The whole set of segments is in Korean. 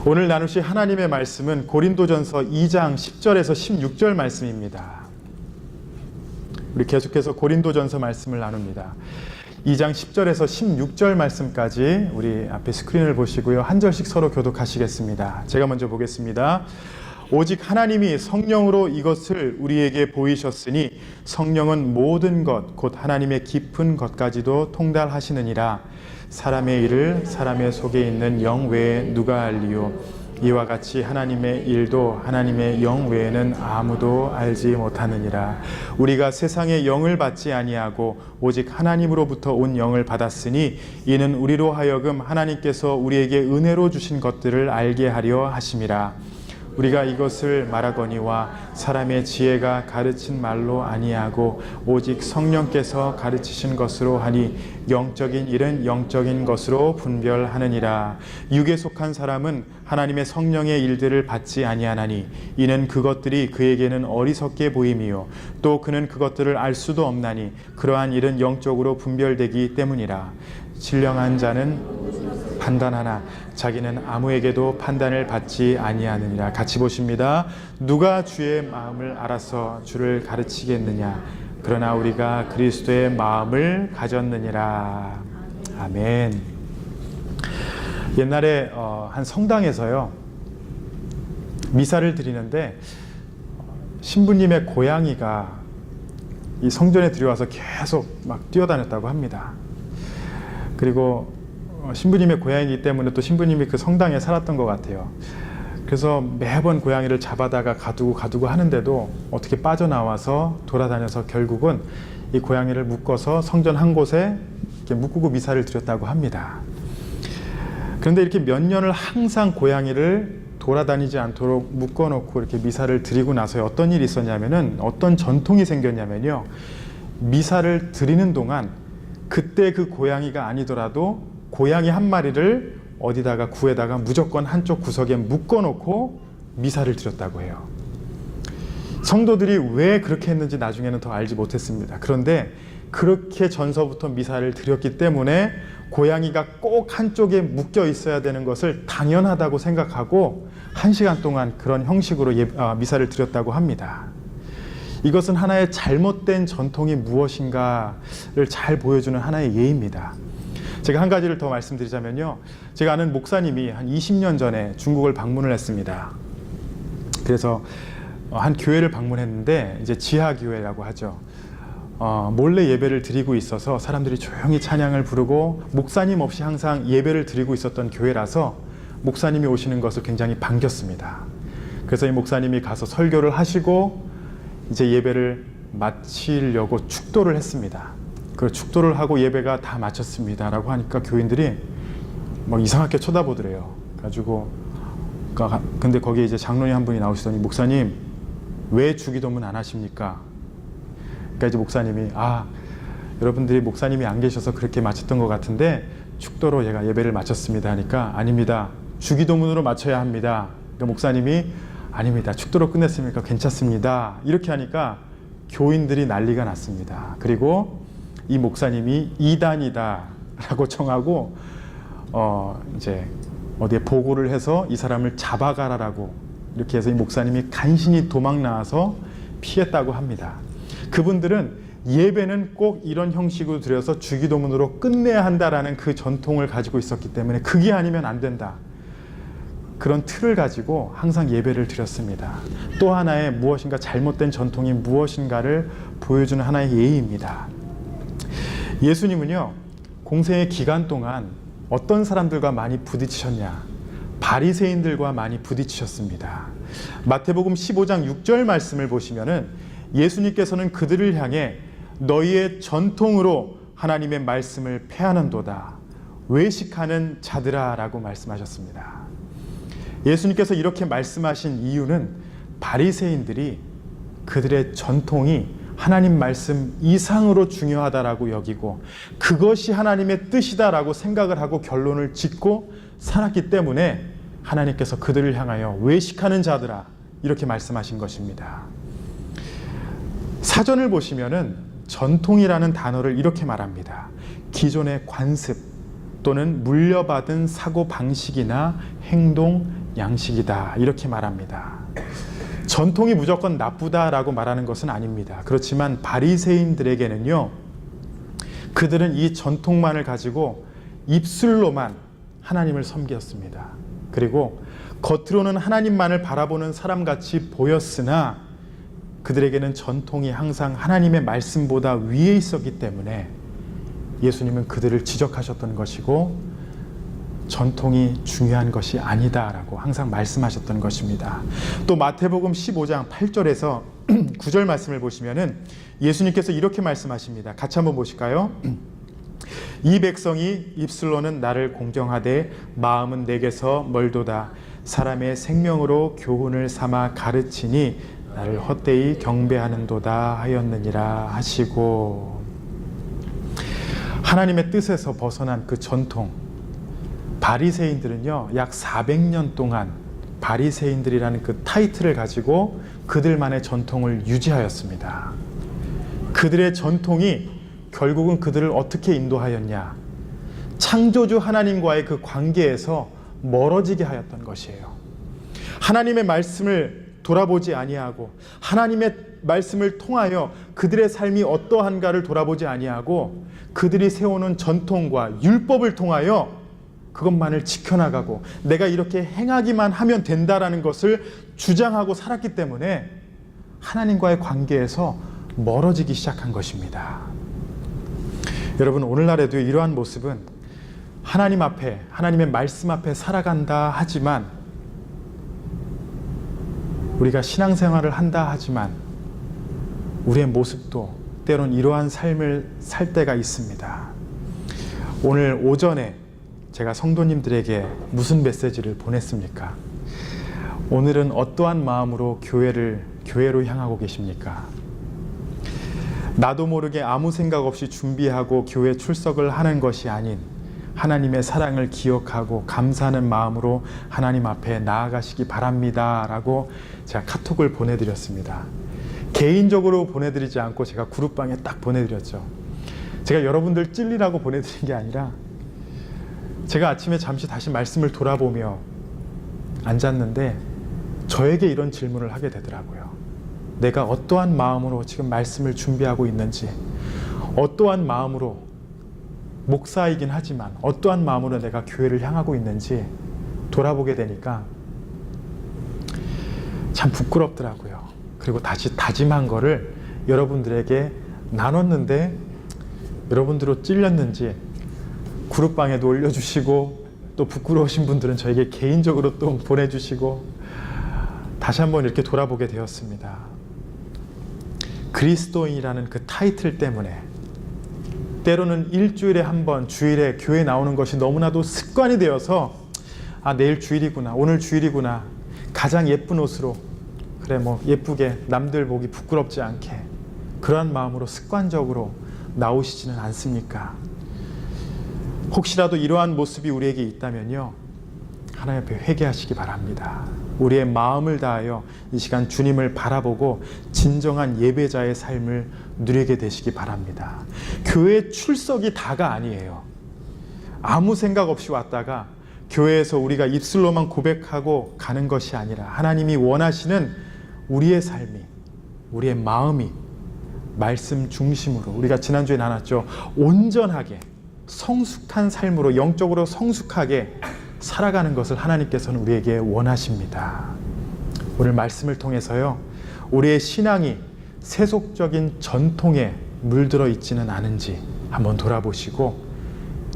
오늘 나누실 하나님의 말씀은 고린도전서 2장 10절에서 16절 말씀입니다. 우리 계속해서 고린도전서 말씀을 나눕니다. 2장 10절에서 16절 말씀까지 우리 앞에 스크린을 보시고요. 한 절씩 서로 교독하시겠습니다. 제가 먼저 보겠습니다. 오직 하나님이 성령으로 이것을 우리에게 보이셨으니 성령은 모든 것 곧 하나님의 깊은 것까지도 통달하시느니라. 사람의 일을 사람의 속에 있는 영 외에 누가 알리요? 이와 같이 하나님의 일도 하나님의 영 외에는 아무도 알지 못하느니라. 우리가 세상의 영을 받지 아니하고 오직 하나님으로부터 온 영을 받았으니 이는 우리로 하여금 하나님께서 우리에게 은혜로 주신 것들을 알게 하려 하심이라. 우리가 이것을 말하거니와 사람의 지혜가 가르친 말로 아니하고 오직 성령께서 가르치신 것으로 하니 영적인 일은 영적인 것으로 분별하느니라. 육에 속한 사람은 하나님의 성령의 일들을 받지 아니하나니 이는 그것들이 그에게는 어리석게 보임이요 또 그는 그것들을 알 수도 없나니 그러한 일은 영적으로 분별되기 때문이라. 신령한 자는 판단하나 자기는 아무에게도 판단을 받지 아니하느니라. 같이 보십니다. 누가 주의 마음을 알아서 주를 가르치겠느냐? 그러나 우리가 그리스도의 마음을 가졌느니라. 아멘. 옛날에 한 성당에서요 미사를 드리는데 신부님의 고양이가 이 성전에 들여와서 계속 막 뛰어다녔다고 합니다. 그리고 신부님의 고양이이기 때문에 또 신부님이 그 성당에 살았던 것 같아요. 그래서 매번 고양이를 잡아다가 가두고 하는데도 어떻게 빠져나와서 돌아다녀서 결국은 이 고양이를 묶어서 성전 한 곳에 이렇게 묶고 미사를 드렸다고 합니다. 그런데 이렇게 몇 년을 항상 고양이를 돌아다니지 않도록 묶어놓고 이렇게 미사를 드리고 나서 어떤 일이 있었냐면은 어떤 전통이 생겼냐면요. 미사를 드리는 동안 그때 그 고양이가 아니더라도 고양이 한 마리를 어디다가 구에다가 무조건 한쪽 구석에 묶어놓고 미사를 드렸다고 해요. 성도들이 왜 그렇게 했는지 나중에는 더 알지 못했습니다. 그런데 그렇게 전서부터 미사를 드렸기 때문에 고양이가 꼭 한쪽에 묶여 있어야 되는 것을 당연하다고 생각하고 1시간 동안 그런 형식으로 미사를 드렸다고 합니다. 이것은 하나의 잘못된 전통이 무엇인가를 잘 보여주는 하나의 예입니다. 제가 한 가지를 더 말씀드리자면요. 제가 아는 목사님이 한 20년 전에 중국을 방문을 했습니다. 그래서 한 교회를 방문했는데 이제 지하교회라고 하죠. 몰래 예배를 드리고 있어서 사람들이 조용히 찬양을 부르고 목사님 없이 항상 예배를 드리고 있었던 교회라서 목사님이 오시는 것을 굉장히 반겼습니다. 그래서 이 목사님이 가서 설교를 하시고 이제 예배를 마치려고 축도를 했습니다. 그 축도를 하고 예배가 다 마쳤습니다 라고 하니까 교인들이 막 이상하게 쳐다보더래요. 가지고 근데 거기에 이제 장로님 한 분이 나오시더니 목사님 왜 주기도문 안 하십니까? 그러니까 이제 목사님이 여러분들이 목사님이 안 계셔서 그렇게 마쳤던 것 같은데 축도로 얘가 예배를 마쳤습니다 하니까 아닙니다. 주기도문으로 마쳐야 합니다. 그러니까 목사님이 아닙니다. 축도로 끝냈으니까 괜찮습니다. 이렇게 하니까 교인들이 난리가 났습니다. 그리고 이 목사님이 이단이다 라고 청하고 이제 어디에 보고를 해서 이 사람을 잡아가라라고 이렇게 해서 이 목사님이 간신히 도망 나와서 피했다고 합니다. 그분들은 예배는 꼭 이런 형식으로 드려서 주기도문으로 끝내야 한다라는 그 전통을 가지고 있었기 때문에 그게 아니면 안 된다. 그런 틀을 가지고 항상 예배를 드렸습니다. 또 하나의 무엇인가 잘못된 전통이 무엇인가를 보여주는 하나의 예의입니다. 예수님은요, 공생의 기간 동안 어떤 사람들과 많이 부딪히셨냐? 바리새인들과 많이 부딪히셨습니다. 마태복음 15장 6절 말씀을 보시면은 예수님께서는 그들을 향해 너희의 전통으로 하나님의 말씀을 폐하는도다. 외식하는 자들아 라고 말씀하셨습니다. 예수님께서 이렇게 말씀하신 이유는 바리새인들이 그들의 전통이 하나님 말씀 이상으로 중요하다라고 여기고 그것이 하나님의 뜻이다라고 생각을 하고 결론을 짓고 살았기 때문에 하나님께서 그들을 향하여 외식하는 자들아 이렇게 말씀하신 것입니다. 사전을 보시면은 전통이라는 단어를 이렇게 말합니다. 기존의 관습 또는 물려받은 사고 방식이나 행동, 양식이다 이렇게 말합니다. 전통이 무조건 나쁘다라고 말하는 것은 아닙니다. 그렇지만 바리새인들에게는요, 그들은 이 전통만을 가지고 입술로만 하나님을 섬겼습니다. 그리고 겉으로는 하나님만을 바라보는 사람같이 보였으나 그들에게는 전통이 항상 하나님의 말씀보다 위에 있었기 때문에 예수님은 그들을 지적하셨던 것이고 전통이 중요한 것이 아니다라고 항상 말씀하셨던 것입니다. 또 마태복음 15장 8절에서 9절 말씀을 보시면은 예수님께서 이렇게 말씀하십니다. 같이 한번 보실까요? 이 백성이 입술로는 나를 공경하되 마음은 내게서 멀도다. 사람의 생명으로 교훈을 삼아 가르치니 나를 헛되이 경배하는도다 하였느니라 하시고, 하나님의 뜻에서 벗어난 그 전통, 바리새인들은요 약 400년 동안 바리새인들이라는 그 타이틀을 가지고 그들만의 전통을 유지하였습니다. 그들의 전통이 결국은 그들을 어떻게 인도하였냐? 창조주 하나님과의 그 관계에서 멀어지게 하였던 것이에요. 하나님의 말씀을 돌아보지 아니하고 하나님의 말씀을 통하여 그들의 삶이 어떠한가를 돌아보지 아니하고 그들이 세우는 전통과 율법을 통하여 그것만을 지켜나가고 내가 이렇게 행하기만 하면 된다라는 것을 주장하고 살았기 때문에 하나님과의 관계에서 멀어지기 시작한 것입니다. 여러분, 오늘날에도 이러한 모습은 하나님 앞에, 하나님의 말씀 앞에 살아간다 하지만, 우리가 신앙생활을 한다 하지만 우리의 모습도 때론 이러한 삶을 살 때가 있습니다. 오늘 오전에 제가 성도님들에게 무슨 메시지를 보냈습니까? 오늘은 어떠한 마음으로 교회로 향하고 계십니까? 나도 모르게 아무 생각 없이 준비하고 교회 출석을 하는 것이 아닌 하나님의 사랑을 기억하고 감사하는 마음으로 하나님 앞에 나아가시기 바랍니다 라고 제가 카톡을 보내드렸습니다. 개인적으로 보내드리지 않고 제가 그룹방에 딱 보내드렸죠. 제가 여러분들 찔리라고 보내드린 게 아니라 제가 아침에 잠시 다시 말씀을 돌아보며 앉았는데 저에게 이런 질문을 하게 되더라고요. 내가 어떠한 마음으로 지금 말씀을 준비하고 있는지, 어떠한 마음으로, 목사이긴 하지만 어떠한 마음으로 내가 교회를 향하고 있는지 돌아보게 되니까 참 부끄럽더라고요. 그리고 다시 다짐한 거를 여러분들에게 나눴는데 여러분들로 찔렸는지 그룹방에도 올려주시고 또 부끄러우신 분들은 저에게 개인적으로 또 보내주시고 다시 한번 이렇게 돌아보게 되었습니다. 그리스도인이라는 그 타이틀 때문에 때로는 일주일에 한 번 주일에 교회 나오는 것이 너무나도 습관이 되어서 내일 주일이구나, 오늘 주일이구나, 가장 예쁜 옷으로 그래 뭐 예쁘게 남들 보기 부끄럽지 않게 그러한 마음으로 습관적으로 나오시지는 않습니까? 혹시라도 이러한 모습이 우리에게 있다면요, 하나님 앞에 회개하시기 바랍니다. 우리의 마음을 다하여 이 시간 주님을 바라보고 진정한 예배자의 삶을 누리게 되시기 바랍니다. 교회 출석이 다가 아니에요. 아무 생각 없이 왔다가 교회에서 우리가 입술로만 고백하고 가는 것이 아니라 하나님이 원하시는 우리의 삶이, 우리의 마음이 말씀 중심으로, 우리가 지난주에 나눴죠, 온전하게 성숙한 삶으로, 영적으로 성숙하게 살아가는 것을 하나님께서는 우리에게 원하십니다. 오늘 말씀을 통해서요, 우리의 신앙이 세속적인 전통에 물들어 있지는 않은지 한번 돌아보시고,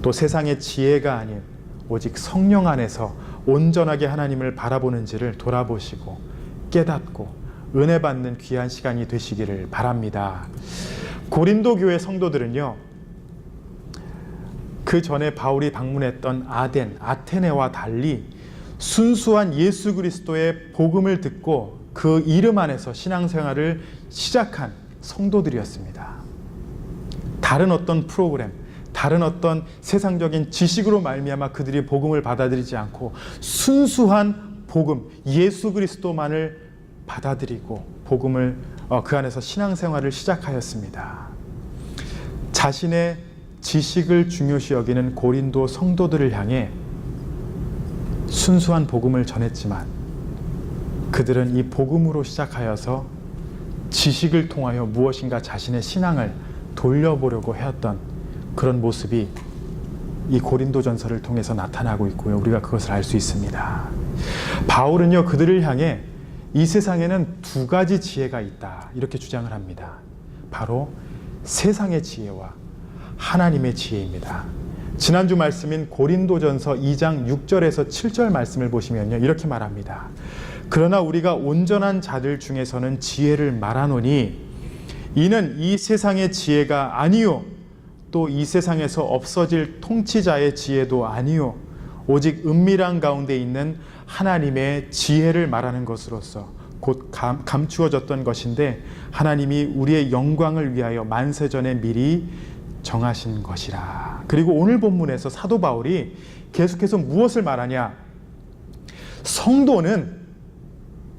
또 세상의 지혜가 아닌 오직 성령 안에서 온전하게 하나님을 바라보는지를 돌아보시고 깨닫고 은혜 받는 귀한 시간이 되시기를 바랍니다. 고린도 교회 성도들은요, 그 전에 바울이 방문했던 아테네와 달리 순수한 예수 그리스도의 복음을 듣고 그 이름 안에서 신앙생활을 시작한 성도들이었습니다. 다른 어떤 프로그램, 다른 어떤 세상적인 지식으로 말미암아 그들이 복음을 받아들이지 않고 순수한 복음, 예수 그리스도만을 받아들이고 복음을 그 안에서 신앙생활을 시작하였습니다. 자신의 지식을 중요시 여기는 고린도 성도들을 향해 순수한 복음을 전했지만 그들은 이 복음으로 시작하여서 지식을 통하여 무엇인가 자신의 신앙을 돌려보려고 해왔던 그런 모습이 이 고린도전서를 통해서 나타나고 있고요. 우리가 그것을 알 수 있습니다. 바울은요, 그들을 향해 이 세상에는 두 가지 지혜가 있다, 이렇게 주장을 합니다. 바로 세상의 지혜와 하나님의 지혜입니다. 지난주 말씀인 고린도전서 2장 6절에서 7절 말씀을 보시면요, 이렇게 말합니다. 그러나 우리가 온전한 자들 중에서는 지혜를 말하노니 이는 이 세상의 지혜가 아니요 또 이 세상에서 없어질 통치자의 지혜도 아니요 오직 은밀한 가운데 있는 하나님의 지혜를 말하는 것으로서 곧 감추어졌던 것인데 하나님이 우리의 영광을 위하여 만세전에 미리 정하신 것이라. 그리고 오늘 본문에서 사도 바울이 계속해서 무엇을 말하냐? 성도는,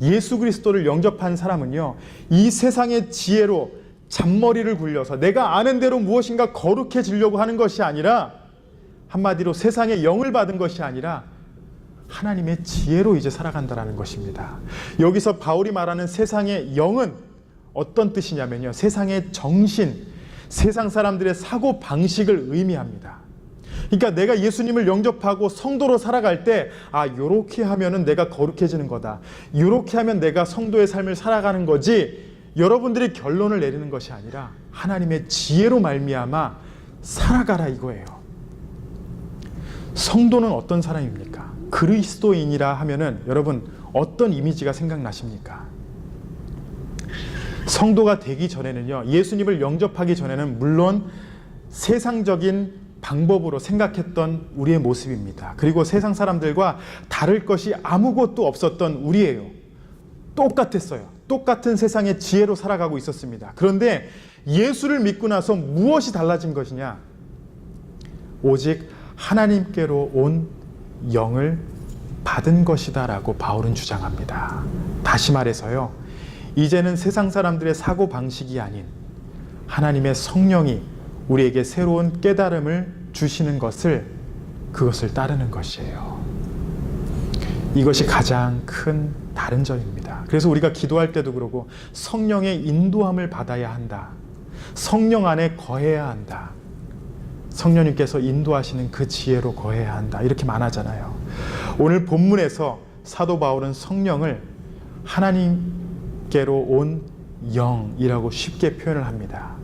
예수 그리스도를 영접한 사람은요, 이 세상의 지혜로 잔머리를 굴려서 내가 아는 대로 무엇인가 거룩해지려고 하는 것이 아니라, 한마디로 세상의 영을 받은 것이 아니라 하나님의 지혜로 이제 살아간다는 것입니다. 여기서 바울이 말하는 세상의 영은 어떤 뜻이냐면요, 세상의 정신, 세상 사람들의 사고 방식을 의미합니다. 그러니까 내가 예수님을 영접하고 성도로 살아갈 때, 아, 요렇게 하면은 내가 거룩해지는 거다, 요렇게 하면 내가 성도의 삶을 살아가는 거지, 여러분들이 결론을 내리는 것이 아니라 하나님의 지혜로 말미암아 살아가라 이거예요. 성도는 어떤 사람입니까? 그리스도인이라 하면은 여러분 어떤 이미지가 생각나십니까? 성도가 되기 전에는요, 예수님을 영접하기 전에는 물론 세상적인 방법으로 생각했던 우리의 모습입니다. 그리고 세상 사람들과 다를 것이 아무것도 없었던 우리예요. 똑같았어요. 똑같은 세상의 지혜로 살아가고 있었습니다. 그런데 예수를 믿고 나서 무엇이 달라진 것이냐? 오직 하나님께로 온 영을 받은 것이다 라고 바울은 주장합니다. 다시 말해서요, 이제는 세상 사람들의 사고방식이 아닌 하나님의 성령이 우리에게 새로운 깨달음을 주시는 그것을 따르는 것이에요. 이것이 가장 큰 다른 점입니다. 그래서 우리가 기도할 때도 그러고 성령의 인도함을 받아야 한다, 성령 안에 거해야 한다, 성령님께서 인도하시는 그 지혜로 거해야 한다, 이렇게 말하잖아요. 오늘 본문에서 사도 바울은 성령을 하나님께로 온 영이라고 쉽게 표현을 합니다.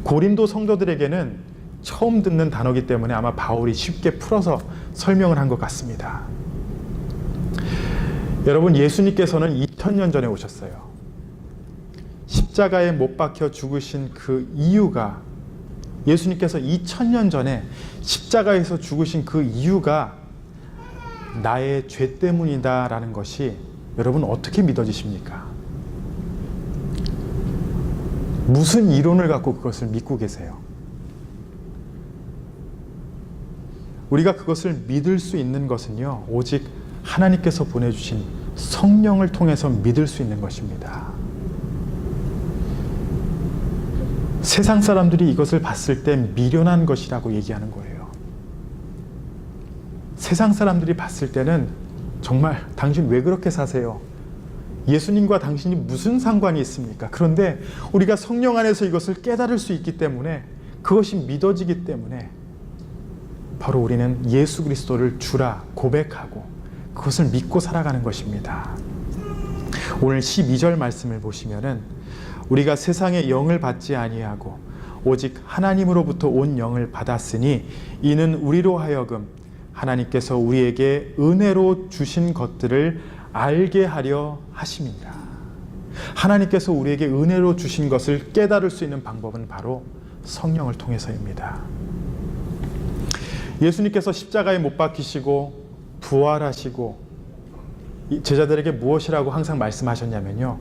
고린도 성도들에게는 처음 듣는 단어이기 때문에 아마 바울이 쉽게 풀어서 설명을 한 것 같습니다. 여러분, 예수님께서는 2000년 전에 오셨어요. 십자가에 못 박혀 죽으신 그 이유가, 예수님께서 2000년 전에 십자가에서 죽으신 그 이유가 나의 죄 때문이다 라는 것이 여러분 어떻게 믿어지십니까? 무슨 이론을 갖고 그것을 믿고 계세요? 우리가 그것을 믿을 수 있는 것은요, 오직 하나님께서 보내주신 성령을 통해서 믿을 수 있는 것입니다. 세상 사람들이 이것을 봤을 때 미련한 것이라고 얘기하는 거예요. 세상 사람들이 봤을 때는 정말 당신 왜 그렇게 사세요? 예수님과 당신이 무슨 상관이 있습니까? 그런데 우리가 성령 안에서 이것을 깨달을 수 있기 때문에, 그것이 믿어지기 때문에 바로 우리는 예수 그리스도를 주라 고백하고 그것을 믿고 살아가는 것입니다. 오늘 12절 말씀을 보시면은 우리가 세상의 영을 받지 아니하고 오직 하나님으로부터 온 영을 받았으니 이는 우리로 하여금 하나님께서 우리에게 은혜로 주신 것들을 알게 하려 하심이라. 하나님께서 우리에게 은혜로 주신 것을 깨달을 수 있는 방법은 바로 성령을 통해서입니다. 예수님께서 십자가에 못 박히시고 부활하시고 제자들에게 무엇이라고 항상 말씀하셨냐면요,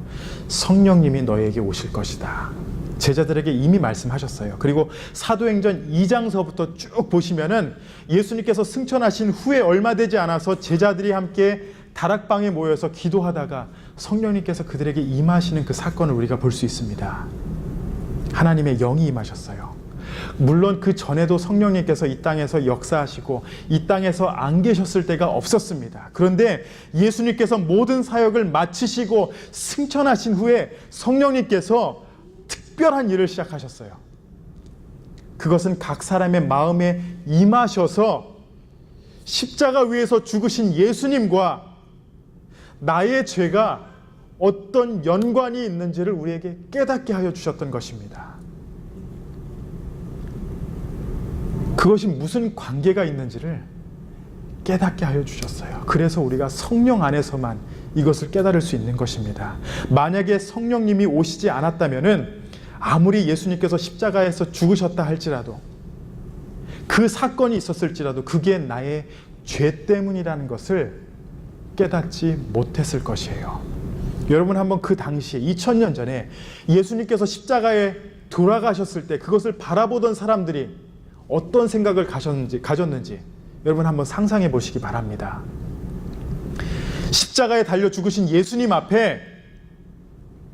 성령님이 너에게 오실 것이다. 제자들에게 이미 말씀하셨어요. 그리고 사도행전 2장서부터 쭉 보시면은 예수님께서 승천하신 후에 얼마 되지 않아서 제자들이 함께 다락방에 모여서 기도하다가 성령님께서 그들에게 임하시는 그 사건을 우리가 볼 수 있습니다. 하나님의 영이 임하셨어요. 물론 그 전에도 성령님께서 이 땅에서 역사하시고 이 땅에서 안 계셨을 때가 없었습니다. 그런데 예수님께서 모든 사역을 마치시고 승천하신 후에 성령님께서 특별한 일을 시작하셨어요. 그것은 각 사람의 마음에 임하셔서 십자가 위에서 죽으신 예수님과 나의 죄가 어떤 연관이 있는지를 우리에게 깨닫게 하여 주셨던 것입니다. 그것이 무슨 관계가 있는지를 깨닫게 하여 주셨어요. 그래서 우리가 성령 안에서만 이것을 깨달을 수 있는 것입니다. 만약에 성령님이 오시지 않았다면은 아무리 예수님께서 십자가에서 죽으셨다 할지라도 그 사건이 있었을지라도 그게 나의 죄 때문이라는 것을 깨닫지 못했을 것이에요. 여러분 한번 그 당시에 2000년 전에 예수님께서 십자가에 돌아가셨을 때 그것을 바라보던 사람들이 어떤 생각을 가졌는지 여러분 한번 상상해 보시기 바랍니다. 십자가에 달려 죽으신 예수님 앞에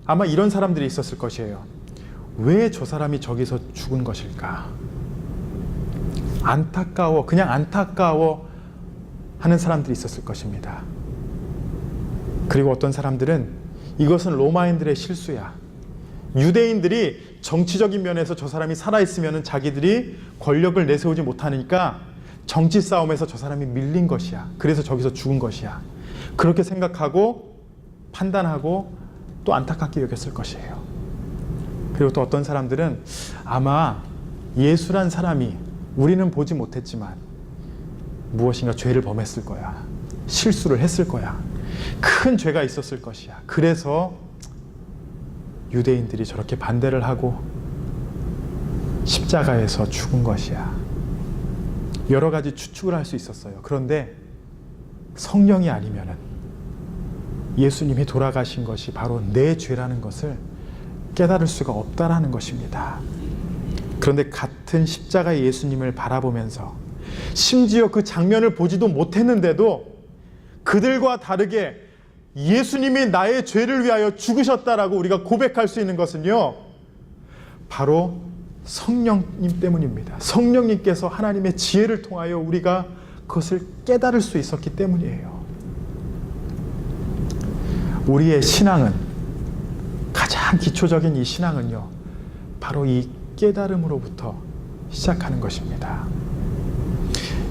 아마 이런 사람들이 있었을 것이에요. 왜 저 사람이 저기서 죽은 것일까? 안타까워, 그냥 안타까워 하는 사람들이 있었을 것입니다. 그리고 어떤 사람들은 이것은 로마인들의 실수야. 유대인들이 정치적인 면에서 저 사람이 살아있으면 자기들이 권력을 내세우지 못하니까 정치 싸움에서 저 사람이 밀린 것이야. 그래서 저기서 죽은 것이야. 그렇게 생각하고 판단하고 또 안타깝게 여겼을 것이에요. 그리고 또 어떤 사람들은 아마 예수란 사람이 우리는 보지 못했지만 무엇인가 죄를 범했을 거야. 실수를 했을 거야. 큰 죄가 있었을 것이야. 그래서 유대인들이 저렇게 반대를 하고 십자가에서 죽은 것이야. 여러 가지 추측을 할 수 있었어요. 그런데 성령이 아니면은 예수님이 돌아가신 것이 바로 내 죄라는 것을 깨달을 수가 없다라는 것입니다. 그런데 같은 십자가의 예수님을 바라보면서 심지어 그 장면을 보지도 못했는데도 그들과 다르게 예수님이 나의 죄를 위하여 죽으셨다라고 우리가 고백할 수 있는 것은요, 바로 성령님 때문입니다. 성령님께서 하나님의 지혜를 통하여 우리가 그것을 깨달을 수 있었기 때문이에요. 우리의 신앙은, 가장 기초적인 이 신앙은요, 바로 이 깨달음으로부터 시작하는 것입니다.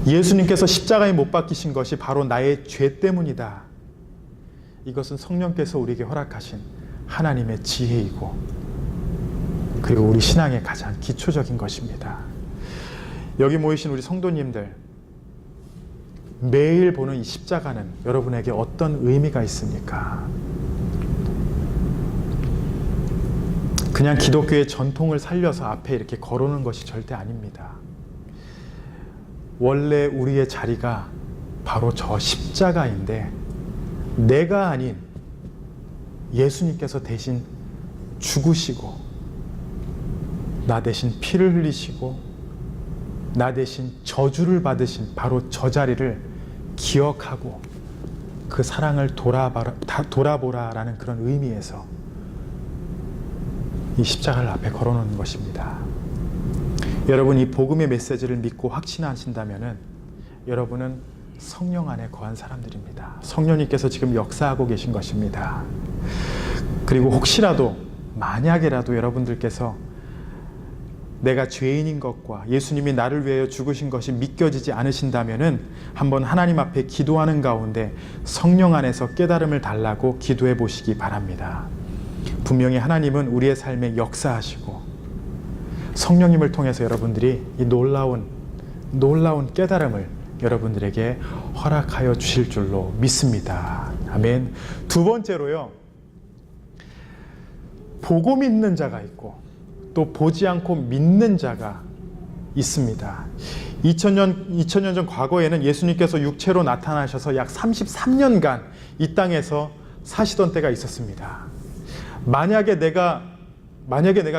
예수님께서 십자가에 못 박히신 것이 바로 나의 죄 때문이다. 이것은 성령께서 우리에게 허락하신 하나님의 지혜이고, 그리고 우리 신앙의 가장 기초적인 것입니다. 여기 모이신 우리 성도님들, 매일 보는 이 십자가는 여러분에게 어떤 의미가 있습니까? 그냥 기독교의 전통을 살려서 앞에 이렇게 걸어놓은 것이 절대 아닙니다. 원래 우리의 자리가 바로 저 십자가인데 내가 아닌 예수님께서 대신 죽으시고 나 대신 피를 흘리시고 나 대신 저주를 받으신 바로 저 자리를 기억하고 그 사랑을 돌아보라라는 그런 의미에서 이 십자가를 앞에 걸어놓는 것입니다. 여러분, 이 복음의 메시지를 믿고 확신하신다면 여러분은 성령 안에 거한 사람들입니다. 성령님께서 지금 역사하고 계신 것입니다. 그리고 혹시라도 만약에라도 여러분들께서 내가 죄인인 것과 예수님이 나를 위하여 죽으신 것이 믿겨지지 않으신다면 한번 하나님 앞에 기도하는 가운데 성령 안에서 깨달음을 달라고 기도해 보시기 바랍니다. 분명히 하나님은 우리의 삶에 역사하시고 성령님을 통해서 여러분들이 이 놀라운 깨달음을 여러분들에게 허락하여 주실 줄로 믿습니다. 아멘. 두 번째로요, 보고 믿는 자가 있고 또 보지 않고 믿는 자가 있습니다. 2000년 전 과거에는 예수님께서 육체로 나타나셔서 약 33년간 이 땅에서 사시던 때가 있었습니다. 만약에 내가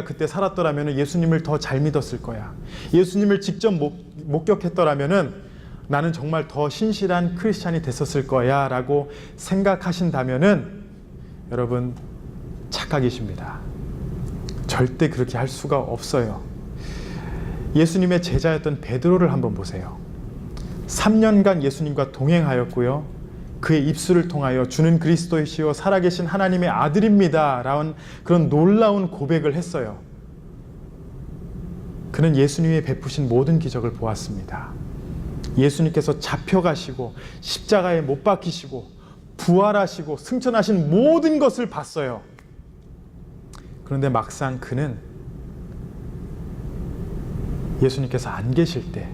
그때 살았더라면 예수님을 더 잘 믿었을 거야. 예수님을 직접 목격했더라면 나는 정말 더 신실한 크리스찬이 됐었을 거야 라고 생각하신다면 여러분, 착각이십니다. 절대 그렇게 할 수가 없어요. 예수님의 제자였던 베드로를 한번 보세요. 3년간 예수님과 동행하였고요. 그의 입술을 통하여 주는 그리스도이시요 살아계신 하나님의 아들입니다 라는 그런 놀라운 고백을 했어요. 그는 예수님이 베푸신 모든 기적을 보았습니다. 예수님께서 잡혀가시고 십자가에 못 박히시고 부활하시고 승천하신 모든 것을 봤어요. 그런데 막상 그는 예수님께서 안 계실 때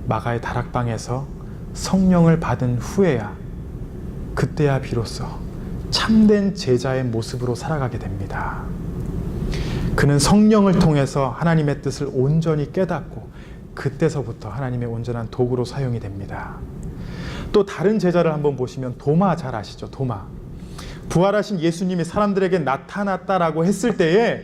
마가의 다락방에서 성령을 받은 후에야, 그때야 비로소 참된 제자의 모습으로 살아가게 됩니다. 그는 성령을 통해서 하나님의 뜻을 온전히 깨닫고 그때서부터 하나님의 온전한 도구로 사용이 됩니다. 또 다른 제자를 한번 보시면 도마 잘 아시죠? 도마. 부활하신 예수님이 사람들에게 나타났다라고 했을 때에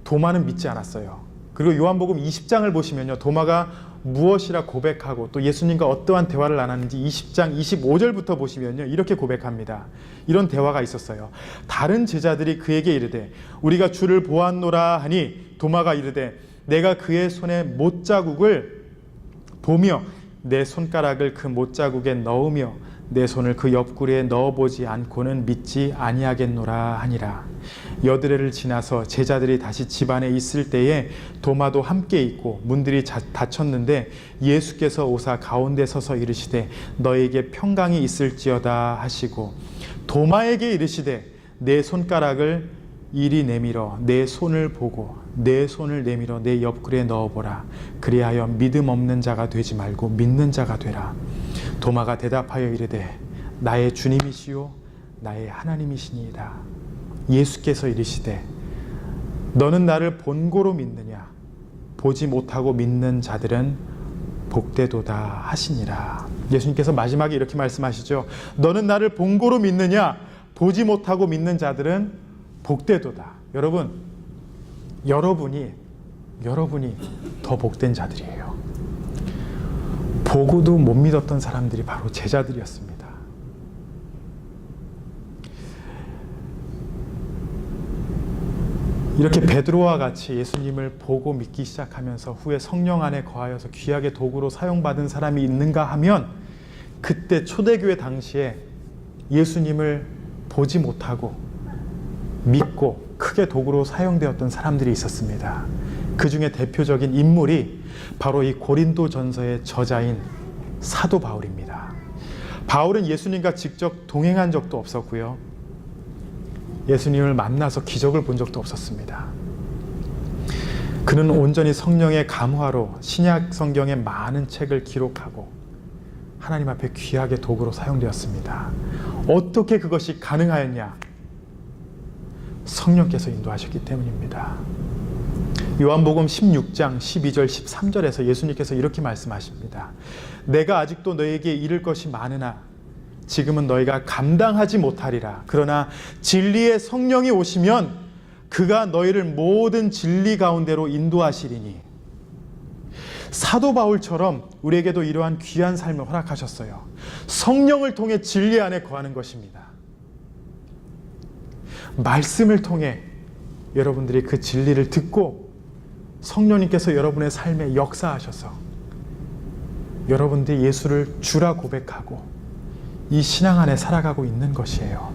도마는 믿지 않았어요. 그리고 요한복음 20장을 보시면요, 도마가 무엇이라 고백하고 또 예수님과 어떠한 대화를 나눴는지 20장 25절부터 보시면요, 이렇게 고백합니다. 이런 대화가 있었어요. 다른 제자들이 그에게 이르되 우리가 주를 보았노라 하니 도마가 이르되 내가 그의 손에 못자국을 보며 내 손가락을 그 못자국에 넣으며 내 손을 그 옆구리에 넣어보지 않고는 믿지 아니하겠노라 하니라. 여드레를 지나서 제자들이 다시 집안에 있을 때에 도마도 함께 있고 문들이 닫혔는데 예수께서 오사 가운데 서서 이르시되 너에게 평강이 있을지어다 하시고 도마에게 이르시되 내 손가락을 이리 내밀어 내 손을 보고 내 손을 내밀어 내 옆구리에 넣어보라. 그리하여 믿음 없는 자가 되지 말고 믿는 자가 되라. 도마가 대답하여 이르되 나의 주님이시요 나의 하나님이시니이다. 예수께서 이르시되 너는 나를 본고로 믿느냐? 보지 못하고 믿는 자들은 복되도다 하시니라. 예수님께서 마지막에 이렇게 말씀하시죠. 너는 나를 본고로 믿느냐? 보지 못하고 믿는 자들은 복되도다. 여러분이 더 복된 자들이에요. 보고도 못 믿었던 사람들이 바로 제자들이었습니다. 이렇게 베드로와 같이 예수님을 보고 믿기 시작하면서 후에 성령 안에 거하여서 귀하게 도구로 사용받은 사람이 있는가 하면, 그때 초대교회 당시에 예수님을 보지 못하고 믿고 크게 도구로 사용되었던 사람들이 있었습니다. 그 중에 대표적인 인물이 바로 이 고린도전서의 저자인 사도 바울입니다. 바울은 예수님과 직접 동행한 적도 없었고요. 예수님을 만나서 기적을 본 적도 없었습니다. 그는 온전히 성령의 감화로 신약 성경의 많은 책을 기록하고 하나님 앞에 귀하게 도구로 사용되었습니다. 어떻게 그것이 가능하였냐? 성령께서 인도하셨기 때문입니다. 요한복음 16장 12절 13절에서 예수님께서 이렇게 말씀하십니다. 내가 아직도 너에게 이를 것이 많으나 지금은 너희가 감당하지 못하리라. 그러나 진리의 성령이 오시면 그가 너희를 모든 진리 가운데로 인도하시리니. 사도 바울처럼 우리에게도 이러한 귀한 삶을 허락하셨어요. 성령을 통해 진리 안에 거하는 것입니다. 말씀을 통해 여러분들이 그 진리를 듣고 성령님께서 여러분의 삶에 역사하셔서 여러분들이 예수를 주라 고백하고 이 신앙 안에 살아가고 있는 것이에요.